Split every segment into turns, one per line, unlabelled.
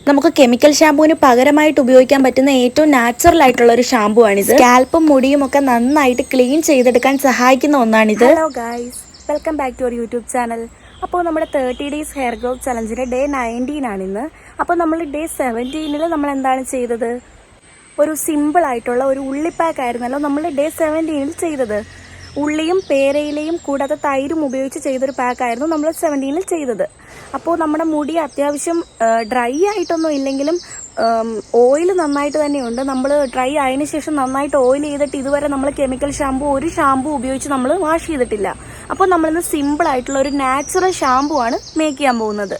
നമുക്ക് കെമിക്കൽ ഷാമ്പൂവിന് പകരമായിട്ട് ഉപയോഗിക്കാൻ പറ്റുന്ന ഏറ്റവും നാച്ചുറൽ ആയിട്ടുള്ള ഒരു ഷാമ്പൂ ആണിത്. സ്കാൽപ്പും മുടിയും ഒക്കെ നന്നായിട്ട് ക്ലീൻ ചെയ്തെടുക്കാൻ സഹായിക്കുന്ന ഒന്നാണിത്.
Hello guys, welcome back to our YouTube channel. അപ്പോൾ നമ്മുടെ 30 ഡേയ്സ് ഹെയർ ഗ്രോത്ത് ചലഞ്ചിൻ്റെ ഡേ 19 ആണിന്ന്. അപ്പോൾ നമ്മൾ ഡേ 17 നമ്മൾ എന്താണ് ചെയ്തത്? ഒരു സിമ്പിൾ ആയിട്ടുള്ള ഒരു ഉള്ളി പാക്ക് ആയിരുന്നല്ലോ നമ്മൾ ഡേ 17 ചെയ്തത്. ഉള്ളിയും പേരയിലയും കൂടാതെ തൈരും ഉപയോഗിച്ച് ചെയ്തൊരു പാക്കായിരുന്നു നമ്മൾ 17 ചെയ്തത്. അപ്പോൾ നമ്മുടെ മുടി അത്യാവശ്യം ഡ്രൈ ആയിട്ടൊന്നും ഇല്ലെങ്കിലും ഓയിൽ നന്നായിട്ട് തന്നെയുണ്ട്. നമ്മൾ ഡ്രൈ ആയതിനു ശേഷം നന്നായിട്ട് ഓയിൽ ചെയ്തിട്ട് ഇതുവരെ നമ്മൾ കെമിക്കൽ ഷാമ്പൂ ഒരു ഷാമ്പൂ ഉപയോഗിച്ച് നമ്മൾ വാഷ് ചെയ്തിട്ടില്ല. അപ്പോൾ നമ്മളിന്ന് സിമ്പിൾ ആയിട്ടുള്ള ഒരു നാച്ചുറൽ ഷാമ്പൂ ആണ് മേക്ക് ചെയ്യാൻ പോകുന്നത്.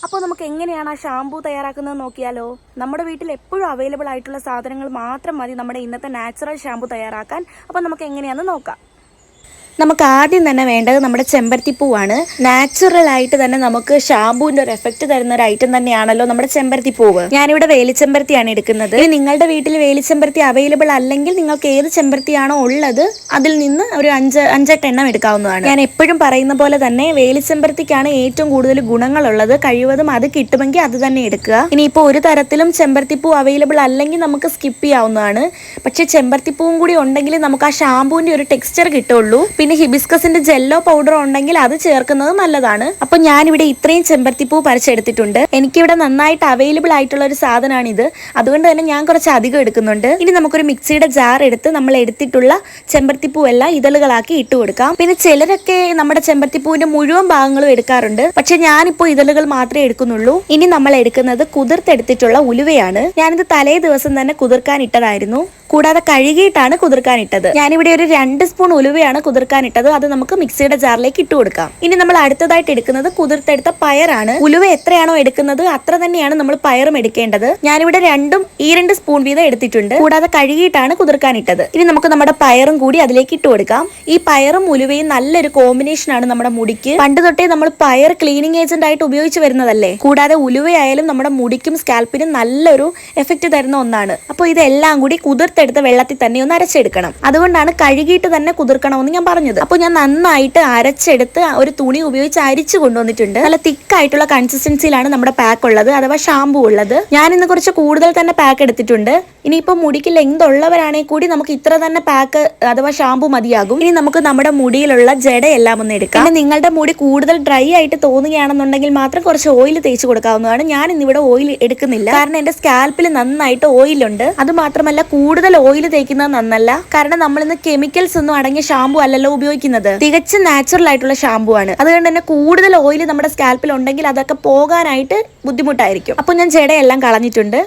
അപ്പോൾ നമുക്ക് എങ്ങനെയാണ് ആ ഷാമ്പൂ തയ്യാറാക്കുന്നത് നോക്കിയാലോ? നമ്മുടെ വീട്ടിൽ എപ്പോഴും അവൈലബിൾ ആയിട്ടുള്ള സാധനങ്ങൾ മാത്രം മതി നമ്മുടെ ഇന്നത്തെ നാച്ചുറൽ ഷാമ്പൂ തയ്യാറാക്കാൻ. അപ്പോൾ നമുക്ക് എങ്ങനെയാണെന്ന് നോക്കാം.
നമുക്ക് ആദ്യം തന്നെ വേണ്ടത് നമ്മുടെ ചെമ്പരത്തിപ്പൂവാണ്. നാച്ചുറൽ ആയിട്ട് തന്നെ നമുക്ക് ഷാമ്പൂവിന്റെ ഒരു എഫക്റ്റ് തരുന്ന ഒരു ഐറ്റം തന്നെയാണല്ലോ നമ്മുടെ ചെമ്പരത്തിപ്പൂവ്. ഞാനിവിടെ വേലിച്ചെമ്പരത്തിയാണ് എടുക്കുന്നത്. നിങ്ങളുടെ വീട്ടിൽ വേലിച്ചെമ്പരത്തി അവൈലബിൾ അല്ലെങ്കിൽ നിങ്ങൾക്ക് ഏത് ചെമ്പരത്തിയാണോ ഉള്ളത് അതിൽ നിന്ന് ഒരു 5-8 എണ്ണം എടുക്കാവുന്നതാണ്. ഞാൻ എപ്പോഴും പറയുന്ന പോലെ തന്നെ വേലിച്ചെമ്പരത്തിക്കാണ് ഏറ്റവും കൂടുതൽ ഗുണങ്ങളുള്ളത്. കഴിവതും അത് കിട്ടുമെങ്കിൽ അത് തന്നെ എടുക്കുക. ഇനിയിപ്പോൾ ഒരു തരത്തിലും ചെമ്പരത്തിപ്പൂ അവൈലബിൾ അല്ലെങ്കിൽ നമുക്ക് സ്കിപ്പ് ചെയ്യാവുന്നതാണ്. പക്ഷേ ചെമ്പരത്തിപ്പൂവും കൂടി ഉണ്ടെങ്കിൽ നമുക്ക് ആ ഷാമ്പൂവിന്റെ ഒരു ടെക്സ്ചർ കിട്ടുള്ളൂ. പിന്നെ ഹിബിസ്കസിന്റെ ജെല്ലോ പൗഡർ ഉണ്ടെങ്കിൽ അത് ചേർക്കുന്നത് നല്ലതാണ്. അപ്പൊ ഞാനിവിടെ ഇത്രയും ചെമ്പരത്തിപ്പൂ പറിച്ചെടുത്തിട്ടുണ്ട്. എനിക്കിവിടെ നന്നായിട്ട് അവൈലബിൾ ആയിട്ടുള്ള ഒരു സാധനമാണിത്. അതുകൊണ്ട് തന്നെ ഞാൻ കുറച്ച് അധികം എടുക്കുന്നുണ്ട്. ഇനി നമുക്കൊരു മിക്സിയുടെ ജാർ എടുത്ത് നമ്മൾ എടുത്തിട്ടുള്ള ചെമ്പരത്തിപ്പൂ എല്ലാം ഇതളുകളാക്കി ഇട്ട് കൊടുക്കാം. പിന്നെ ചിലരൊക്കെ നമ്മുടെ ചെമ്പരത്തിപ്പൂവിന്റെ മുഴുവൻ ഭാഗങ്ങളും എടുക്കാറുണ്ട്. പക്ഷെ ഞാനിപ്പോൾ ഇതളുകൾ മാത്രമേ എടുക്കുന്നുള്ളൂ. ഇനി നമ്മൾ എടുക്കുന്നത് കുതിർത്തെടുത്തിട്ടുള്ള ഉലുവയാണ്. ഞാനിത് തലേ ദിവസം തന്നെ കുതിർക്കാൻ ഇട്ടതായിരുന്നു. കൂടാതെ കഴുകിയിട്ടാണ് കുതിർക്കാൻ ഇട്ടത്. ഞാനിവിടെ ഒരു 2 സ്പൂൺ ഉലുവയാണ് കുതിർക്കാൻ ഇട്ടത്. അത് നമുക്ക് മിക്സിയുടെ ജാറിലേക്ക് ഇട്ട് കൊടുക്കാം. ഇനി നമ്മൾ അടുത്തതായിട്ട് എടുക്കുന്നത് കുതിർത്തെടുത്ത പയറാണ്. ഉലുവ എത്രയാണോ എടുക്കുന്നത് അത്ര തന്നെയാണ് നമ്മൾ പയറും എടുക്കേണ്ടത്. ഞാനിവിടെ 2 സ്പൂൺ വീതം എടുത്തിട്ടുണ്ട്. കൂടാതെ കഴുകിയിട്ടാണ് കുതിർക്കാൻ ഇട്ടത്. ഇനി നമുക്ക് നമ്മുടെ പയറും കൂടി അതിലേക്ക് ഇട്ട് കൊടുക്കാം. ഈ പയറും ഉലുവയും നല്ലൊരു കോമ്പിനേഷൻ ആണ് നമ്മുടെ മുടിക്ക്. പണ്ട് തൊട്ടേ നമ്മൾ പയർ ക്ലീനിങ് ഏജന്റ് ആയിട്ട് ഉപയോഗിച്ച് വരുന്നതല്ലേ. കൂടാതെ ഉലുവയായാലും നമ്മുടെ മുടിക്കും സ്കാൽപ്പിനും നല്ലൊരു എഫക്റ്റ് തരുന്ന ഒന്നാണ്. അപ്പോൾ ഇതെല്ലാം കൂടി കുതിർത്തെടുത്ത വെള്ളത്തിൽ തന്നെ ഒന്ന് അരച്ചെടുക്കണം. അതുകൊണ്ടാണ് കഴുകിയിട്ട് തന്നെ കുതിർക്കണമെന്ന് ഞാൻ പറഞ്ഞത്. അപ്പോൾ ഞാൻ നന്നായിട്ട് അരച്ചെടുത്ത് ഒരു തുണി ഉപയോഗിച്ച് അരിച്ചു കൊണ്ടുവന്നിട്ടുണ്ട്. നല്ല തിക്കായിട്ടുള്ള കൺസിസ്റ്റൻസിയിലാണ് നമ്മുടെ പാക്ക് ഉള്ളത്, അഥവാ ഷാമ്പൂ ഉള്ളത്. ഞാൻ ഇന്ന് കുറച്ച് കൂടുതൽ തന്നെ പാക്ക് എടുത്തിട്ടുണ്ട്. ഇനിയിപ്പോൾ മുടിക്ക് ലെങ്ത് ഉള്ളവരാണെങ്കിൽ കൂടി നമുക്ക് ഇത്ര തന്നെ പാക്ക് അഥവാ ഷാമ്പൂ മതിയാകും. ഇനി നമുക്ക് നമ്മുടെ മുടിയിലുള്ള ജടയെല്ലാം ഒന്ന് എടുക്കാം. പിന്നെ നിങ്ങളുടെ മുടി കൂടുതൽ ഡ്രൈ ആയിട്ട് തോന്നുകയാണെന്നുണ്ടെങ്കിൽ മാത്രം കുറച്ച് ഓയിൽ തേച്ച് കൊടുക്കാവുന്നതാണ്. ഞാൻ ഇന്നിവിടെ ഓയിൽ എടുക്കുന്നില്ല, കാരണം എന്റെ സ്കാൽപ്പിൽ നന്നായിട്ട് ഓയിലുണ്ട്. അത് മാത്രമല്ല കൂടുതൽ ഓയിൽ തേക്കുന്നത് നന്നല്ല, കാരണം നമ്മൾ ഇന്ന് കെമിക്കൽസ് ഒന്നും അടങ്ങിയ ഷാമ്പൂ അല്ലല്ലോ ഉപയോഗിക്കുന്നത്. തികച്ചും നാച്ചുറൽ ആയിട്ടുള്ള ഷാമ്പൂ ആണ്. അതുകൊണ്ട് തന്നെ കൂടുതൽ ഓയിൽ നമ്മുടെ സ്കാൽപ്പിൽ ഉണ്ടെങ്കിൽ അതൊക്കെ പോകാനായിട്ട് ബുദ്ധിമുട്ടായിരിക്കും. അപ്പോൾ ഞാൻ ജടയെല്ലാം കളഞ്ഞിട്ടുണ്ട്.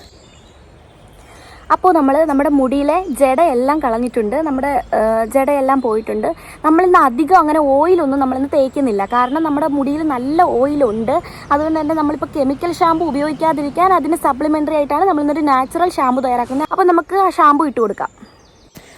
അപ്പോൾ നമ്മുടെ മുടിയിലെ ജടയെല്ലാം കളഞ്ഞിട്ടുണ്ട്. നമ്മുടെ ജടയെല്ലാം പോയിട്ടുണ്ട്. നമ്മളിന്ന് അധികം അങ്ങനെ ഓയിലൊന്നും നമ്മളിന്ന് തേക്കുന്നില്ല, കാരണം നമ്മുടെ മുടിയിൽ നല്ല ഓയിലുണ്ട്. അതുകൊണ്ട് തന്നെ നമ്മളിപ്പോൾ കെമിക്കൽ ഷാമ്പു ഉപയോഗിക്കാതിരിക്കാൻ അതിന് സപ്ലിമെൻ്ററി ആയിട്ടാണ് നമ്മളിന്നൊരു നാച്ചുറൽ ഷാമ്പു തയ്യാറാക്കുന്നത്. അപ്പോൾ നമുക്ക് ആ ഷാമ്പു ഇട്ട് കൊടുക്കാം.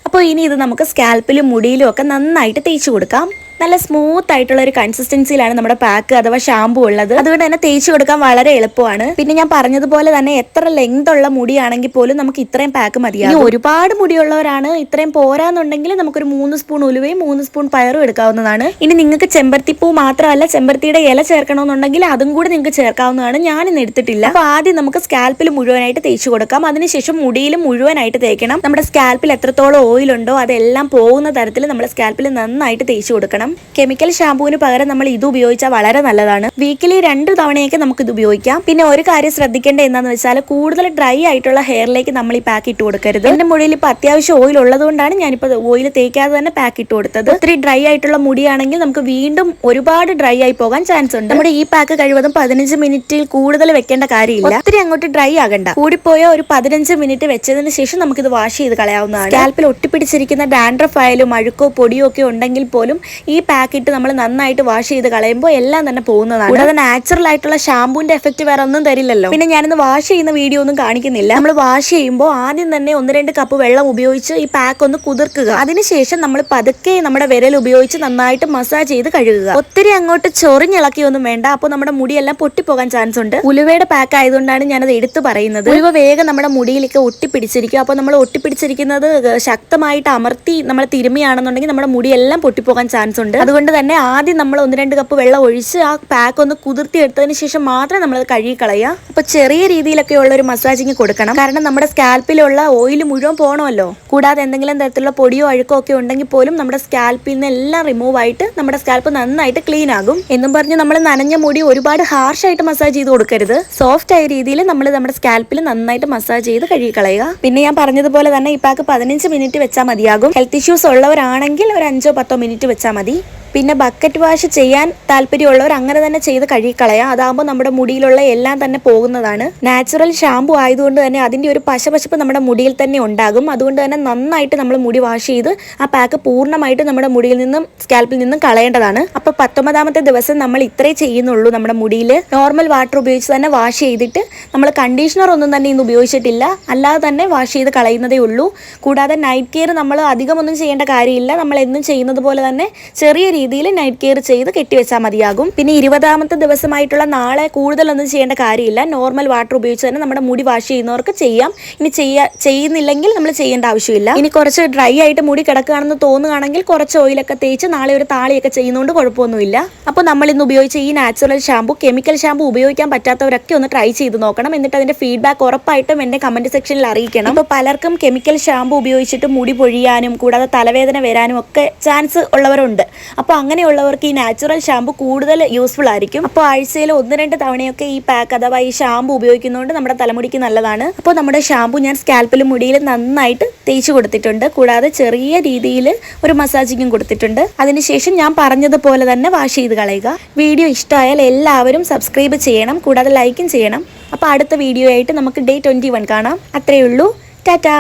അപ്പോൾ ഇനി ഇത് നമുക്ക് സ്കാൽപ്പിലും മുടിയിലും ഒക്കെ നന്നായിട്ട് തേച്ച് കൊടുക്കാം. നല്ല സ്മൂത്ത് ആയിട്ടുള്ള ഒരു കൺസിസ്റ്റൻസിയിലാണ് നമ്മുടെ പാക്ക് അഥവാ ഷാമ്പൂ ഉള്ളത്. അതുകൊണ്ട് തന്നെ തേച്ച് കൊടുക്കാൻ വളരെ എളുപ്പമാണ്. പിന്നെ ഞാൻ പറഞ്ഞതുപോലെ തന്നെ എത്ര ലെങ്ത് ഉള്ള മുടിയാണെങ്കിൽ പോലും നമുക്ക് ഇത്രയും പാക്ക് മതിയാകും. ഒരുപാട് മുടിയുള്ളവരാണ് ഇത്രയും പോരാന്നുണ്ടെങ്കിൽ നമുക്കൊരു 3 സ്പൂൺ ഉലുവയും 3 സ്പൂൺ പയറും എടുക്കാവുന്നതാണ്. ഇനി നിങ്ങൾക്ക് ചെമ്പരത്തിപ്പൂ മാത്രമല്ല ചെമ്പരത്തിയുടെ ഇല ചേർക്കണമെന്നുണ്ടെങ്കിൽ അതും കൂടി നിങ്ങൾക്ക് ചേർക്കാവുന്നതാണ്. ഞാൻ ഇന്ന് എടുത്തിട്ടില്ല. അപ്പോൾ ആദ്യം നമുക്ക് സ്കാൽപ്പിൽ മുഴുവനായിട്ട് തേച്ച് കൊടുക്കാം. അതിനുശേഷം മുടിയിലും മുഴുവനായിട്ട് തേക്കണം. നമ്മുടെ സ്കാൽപ്പിൽ എത്രത്തോളം ഓയിലുണ്ടോ അതെല്ലാം പോകുന്ന തരത്തിൽ നമ്മുടെ സ്കാൽപ്പിൽ നന്നായിട്ട് തേച്ച് കൊടുക്കണം. കെമിക്കൽ ഷാമ്പൂവിന് പകരം നമ്മൾ ഇത് ഉപയോഗിച്ചാൽ വളരെ നല്ലതാണ്. വീക്കിലി 2 തവണയൊക്കെ നമുക്ക് ഇത് ഉപയോഗിക്കാം. പിന്നെ ഒരു കാര്യം ശ്രദ്ധിക്കേണ്ടത് എന്താണെന്ന് വെച്ചാൽ കൂടുതൽ ഡ്രൈ ആയിട്ടുള്ള ഹെയറിലേക്ക് നമ്മൾ ഈ പാക്ക് ഇട്ട് കൊടുക്കരുത്. എന്റെ മുടിയിൽ ഇപ്പൊ അത്യാവശ്യം ഓയിൽ ഉള്ളതുകൊണ്ടാണ് ഞാനിപ്പോൾ ഓയിൽ തേക്കാതെ തന്നെ പാക്ക് ഇട്ട് കൊടുത്തത്. ഒത്തിരി ഡ്രൈ ആയിട്ടുള്ള മുടിയാണെങ്കിൽ നമുക്ക് വീണ്ടും ഒരുപാട് ഡ്രൈ ആയി പോകാൻ ചാൻസ് ഉണ്ട്. നമ്മുടെ ഈ പാക്ക് കഴിവതും 15 മിനിറ്റിൽ കൂടുതൽ വെക്കേണ്ട കാര്യമില്ല. ഒത്തിരി അങ്ങോട്ട് ഡ്രൈ ആകണ്ട. കൂടിപ്പോയ ഒരു 15 മിനിറ്റ് വെച്ചതിന് ശേഷം നമുക്കിത് വാഷ് ചെയ്ത് കളയാവുന്നതാണ്. സ്കാൽപ്പിൽ ഒട്ടിപ്പിടിച്ചിരിക്കുന്ന ഡാൻഡ്രഫ് ആയാലും അഴുക്കോ പൊടിയോ ഒക്കെ ഉണ്ടെങ്കിൽ പോലും ഈ പാക്ക് ഇട്ട് നമ്മൾ നന്നായിട്ട് വാഷ് ചെയ്ത് കളയുമ്പോൾ എല്ലാം തന്നെ പോകുന്നതാണ്. കൂടാതെ നാച്ചുറൽ ആയിട്ടുള്ള ഷാമ്പൂവിന്റെ എഫക്റ്റ് വേറെ ഒന്നും തരില്ലല്ലോ. പിന്നെ ഞാനിന്ന് വാഷ് ചെയ്യുന്ന വീഡിയോ ഒന്നും കാണിക്കുന്നില്ല. നമ്മൾ വാഷ് ചെയ്യുമ്പോൾ ആദ്യം തന്നെ 1-2 കപ്പ് വെള്ളം ഉപയോഗിച്ച് ഈ പാക്ക് ഒന്ന് കുതിർക്കുക. അതിനുശേഷം നമ്മൾ പതുക്കെ നമ്മുടെ വിരൽ ഉപയോഗിച്ച് നന്നായിട്ട് മസാജ് ചെയ്ത് കഴുകുക. ഒത്തിരി അങ്ങോട്ട് ചൊറിഞ്ഞിളക്കിയൊന്നും വേണ്ട. അപ്പോൾ നമ്മുടെ മുടിയെല്ലാം പൊട്ടിപ്പോകാൻ ചാൻസ് ഉണ്ട്. ഉലുവയുടെ പാക്ക് ആയതുകൊണ്ടാണ് ഞാനത് എടുത്തു പറയുന്നത്. ഉലുവ വേഗം നമ്മുടെ മുടിയിലേക്ക് ഒട്ടിപ്പിടിച്ചിരിക്കും. അപ്പോൾ നമ്മൾ ഒട്ടിപ്പിടിച്ചിരിക്കുന്നത് ശക്തമായിട്ട് അമർത്തി നമ്മൾ തിരുമിയാണെന്നുണ്ടെങ്കിൽ നമ്മുടെ മുടിയെല്ലാം പൊട്ടിപ്പോകാൻ ചാൻസ് ഉണ്ട്. ചെയ്യുന്നുണ്ട്. അതുകൊണ്ട് തന്നെ ആദ്യം നമ്മൾ 1-2 കപ്പ് വെള്ളം ഒഴിച്ച് ആ പാക്ക് ഒന്ന് കുതിർത്തി എടുത്തതിന് ശേഷം മാത്രമേ നമ്മളത് കഴുകി കളയുക. അപ്പോൾ ചെറിയ രീതിയിലൊക്കെ ഉള്ള ഒരു മസാജിങ് കൊടുക്കണം. കാരണം നമ്മുടെ സ്കാൽപ്പിലുള്ള ഓയിൽ മുഴുവൻ പോകണമല്ലോ. കൂടാതെ എന്തെങ്കിലും തരത്തിലുള്ള പൊടിയോ അഴുക്കോ ഒക്കെ ഉണ്ടെങ്കിൽ പോലും നമ്മുടെ സ്കാൽപ്പിൽ നിന്ന് എല്ലാം റിമൂവ് ആയിട്ട് നമ്മുടെ സ്കാൽപ്പ് നന്നായിട്ട് ക്ലീൻ ആകും. എന്നും പറഞ്ഞ് നമ്മൾ നനഞ്ഞ മുടി ഒരുപാട് ഹാർഷായിട്ട് മസാജ് ചെയ്ത് കൊടുക്കരുത്. സോഫ്റ്റ് ആയ രീതിയിൽ നമ്മൾ നമ്മുടെ സ്കാൽപ്പിൽ നന്നായിട്ട് മസാജ് ചെയ്ത് കഴുകി കളയുക. പിന്നെ ഞാൻ പറഞ്ഞതുപോലെ തന്നെ ഈ പാക്ക് 15 മിനിറ്റ് വെച്ചാൽ മതിയാകും. ഹെൽത്ത് ഇഷ്യൂസ് ഉള്ളവരാണെങ്കിൽ ഒരു 5-10 മിനിറ്റ് വെച്ചാൽ മതി. പിന്നെ ബക്കറ്റ് വാഷ് ചെയ്യാൻ താല്പര്യമുള്ളവർ അങ്ങനെ തന്നെ ചെയ്ത് കഴുകിക്കളയാം. അതാകുമ്പോൾ നമ്മുടെ മുടിയിലുള്ള എല്ലാം തന്നെ പോകുന്നതാണ്. നാച്ചുറൽ ഷാമ്പു ആയതുകൊണ്ട് തന്നെ അതിൻ്റെ ഒരു പശപശപ്പ് നമ്മുടെ മുടിയിൽ തന്നെ ഉണ്ടാകും. അതുകൊണ്ട് തന്നെ നന്നായിട്ട് നമ്മൾ മുടി വാഷ് ചെയ്ത് ആ പാക്ക് പൂർണ്ണമായിട്ട് നമ്മുടെ മുടിയിൽ നിന്നും സ്കാൽപ്പിൽ നിന്നും കളയേണ്ടതാണ്. അപ്പോൾ 19ാമത്തെ ദിവസം നമ്മൾ ഇത്രേ ചെയ്യുന്നുള്ളൂ. നമ്മുടെ മുടിയിൽ നോർമൽ വാട്ടർ ഉപയോഗിച്ച് തന്നെ വാഷ് ചെയ്തിട്ട് നമ്മൾ കണ്ടീഷണർ ഒന്നും തന്നെ ഇന്ന് ഉപയോഗിച്ചിട്ടില്ല. അല്ലാതെ തന്നെ വാഷ് ചെയ്ത് കളയുന്നതേ ഉള്ളൂ. കൂടാതെ നൈറ്റ് കെയർ നമ്മൾ അധികമൊന്നും ചെയ്യേണ്ട കാര്യമില്ല. നമ്മൾ എന്നും ചെയ്യുന്നത് പോലെ തന്നെ ചെറിയ രീതിയിൽ നൈറ്റ് കെയർ ചെയ്ത് കെട്ടിവെച്ചാൽ മതിയാകും. പിന്നെ 20ാമത്തെ ദിവസമായിട്ടുള്ള നാളെ കൂടുതലൊന്നും ചെയ്യേണ്ട കാര്യമില്ല. നോർമൽ വാട്ടർ ഉപയോഗിച്ച് തന്നെ നമ്മുടെ മുടി വാഷ് ചെയ്യുന്നവർക്ക് ചെയ്യാം. ഇനി ചെയ്യുന്നില്ലെങ്കിൽ നമ്മൾ ചെയ്യേണ്ട ആവശ്യമില്ല. ഇനി കുറച്ച് ഡ്രൈ ആയിട്ട് മുടി കിടക്കുകയാണെന്ന് തോന്നുകയാണെങ്കിൽ കുറച്ച് ഓയിലൊക്കെ തേച്ച് നാളെ ഒരു താളിയൊക്കെ ചെയ്യുന്നതുകൊണ്ട് കുഴപ്പമൊന്നുമില്ല. അപ്പോൾ നമ്മൾ ഇന്ന് ഉപയോഗിച്ച ഈ നാച്ചുറൽ ഷാമ്പു കെമിക്കൽ ഷാമ്പു ഉപയോഗിക്കാൻ പറ്റാത്തവരൊക്കെ ഒന്ന് ട്രൈ ചെയ്ത് നോക്കണം. എന്നിട്ട് അതിന്റെ ഫീഡ്ബാക്ക് ഉറപ്പായിട്ടും എൻ്റെ കമന്റ് സെക്ഷനിൽ അറിയിക്കണം. അപ്പോൾ പലർക്കും കെമിക്കൽ ഷാമ്പു ഉപയോഗിച്ചിട്ട് മുടി പൊഴിയാനും കൂടാതെ തലവേദന വരാനും ഒക്കെ ചാൻസ് ഉള്ളവരുണ്ട്. അപ്പോൾ അങ്ങനെയുള്ളവർക്ക് ഈ നാച്ചുറൽ ഷാമ്പു കൂടുതൽ യൂസ്ഫുൾ ആയിരിക്കും. അപ്പോൾ ആഴ്ചയിൽ 1-2 തവണയൊക്കെ ഈ പാക്ക് അഥവാ ഈ ഷാമ്പു ഉപയോഗിക്കുന്നതുകൊണ്ട് നമ്മുടെ തലമുടിക്ക് നല്ലതാണ്. അപ്പോൾ നമ്മുടെ ഷാമ്പു ഞാൻ സ്കാൽപ്പിലും മുടിയിലും നന്നായിട്ട് തേച്ച് കൊടുത്തിട്ടുണ്ട്. കൂടാതെ ചെറിയ രീതിയിൽ ഒരു മസാജിങ്ങും കൊടുത്തിട്ടുണ്ട്. അതിനുശേഷം ഞാൻ പറഞ്ഞതുപോലെ തന്നെ വാഷ് ചെയ്ത് കളയുക. വീഡിയോ ഇഷ്ടമായാൽ എല്ലാവരും സബ്സ്ക്രൈബ് ചെയ്യണം. കൂടാതെ ലൈക്കും ചെയ്യണം. അപ്പോൾ അടുത്ത വീഡിയോ ആയിട്ട് നമുക്ക് ഡേ 21 കാണാം. അത്രയേ ഉള്ളൂ. ടാറ്റാ.